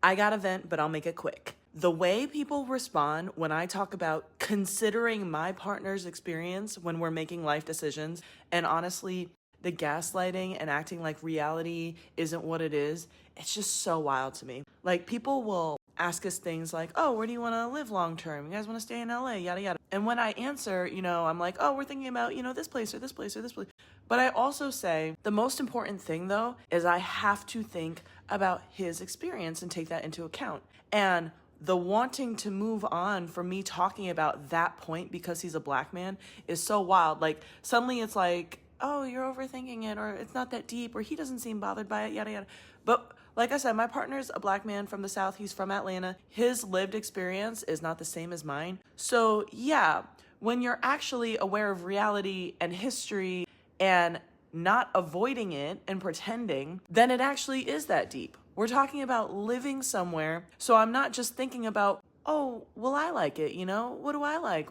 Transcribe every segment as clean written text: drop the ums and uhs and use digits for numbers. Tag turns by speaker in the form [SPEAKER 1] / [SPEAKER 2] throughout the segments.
[SPEAKER 1] I got a vent, but I'll make it quick. The way people respond when I talk about considering my partner's experience when we're making life decisions, and honestly, the gaslighting and acting like reality isn't what it is, it's just so wild to me. Like, people will ask us things like, oh, where do you want to live long term? You guys want to stay in LA? Yada, yada. And when I answer, I'm like, oh, we're thinking about, this place or this place or this place. But I also say the most important thing, though, is I have to think about his experience and take that into account. And the wanting to move on from me talking about that point because he's a black man is so wild. Like, suddenly it's like, oh, you're overthinking it, or it's not that deep, or he doesn't seem bothered by it, yada, yada. But like I said, my partner's a black man from the South. He's from Atlanta. His lived experience is not the same as mine. So yeah, when you're actually aware of reality and history and not avoiding it and pretending, then it actually is that deep. We're talking about living somewhere. So I'm not just thinking about, oh, will I like it? What do I like?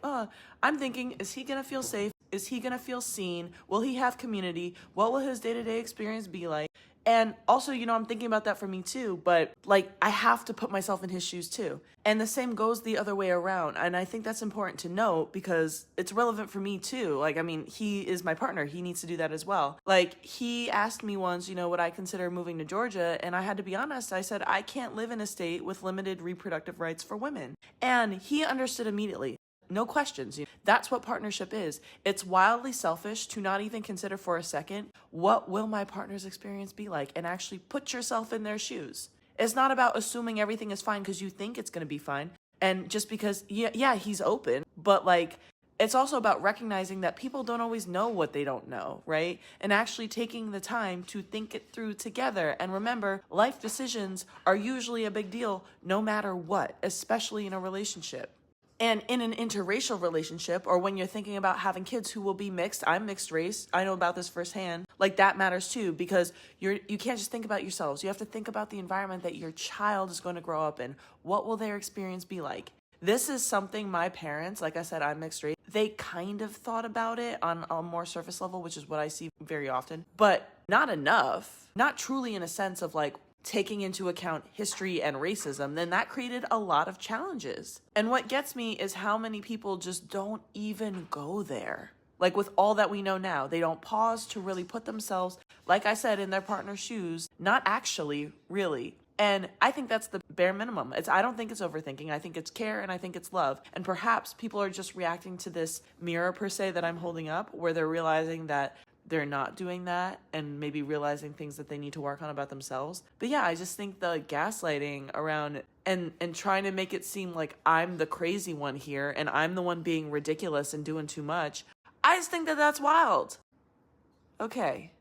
[SPEAKER 1] I'm thinking, is he going to feel safe? Is he going to feel seen? Will he have community? What will his day-to-day experience be like? And also, I'm thinking about that for me too, but like, I have to put myself in his shoes too. And the same goes the other way around. And I think that's important to note because it's relevant for me too. Like, I mean, he is my partner. He needs to do that as well. Like, he asked me once, would I consider moving to Georgia? And I had to be honest. I said, I can't live in a state with limited reproductive rights for women. And he understood immediately. No questions. That's what partnership is. It's wildly selfish to not even consider for a second, what will my partner's experience be like? And actually put yourself in their shoes. It's not about assuming everything is fine because you think it's going to be fine. And just because, yeah, he's open. But like, it's also about recognizing that people don't always know what they don't know, right? And actually taking the time to think it through together. And remember, life decisions are usually a big deal no matter what, especially in a relationship. And in an interracial relationship, or when you're thinking about having kids who will be mixed, I'm mixed race, I know about this firsthand, like that matters too, because you can't just think about yourselves. You have to think about the environment that your child is going to grow up in. What will their experience be like? This is something my parents, like I said, I'm mixed race, they kind of thought about it on a more surface level, which is what I see very often, but not enough, not truly in a sense of like, taking into account history and racism, then that created a lot of challenges. And what gets me is how many people just don't even go there. Like, with all that we know now, they don't pause to really put themselves, like I said, in their partner's shoes, not actually, really. And I think that's the bare minimum. I don't think it's overthinking. I think it's care and I think it's love. And perhaps people are just reacting to this mirror per se that I'm holding up, where they're realizing that they're not doing that and maybe realizing things that they need to work on about themselves. But yeah, I just think the gaslighting around and trying to make it seem like I'm the crazy one here and I'm the one being ridiculous and doing too much, I just think that that's wild. Okay.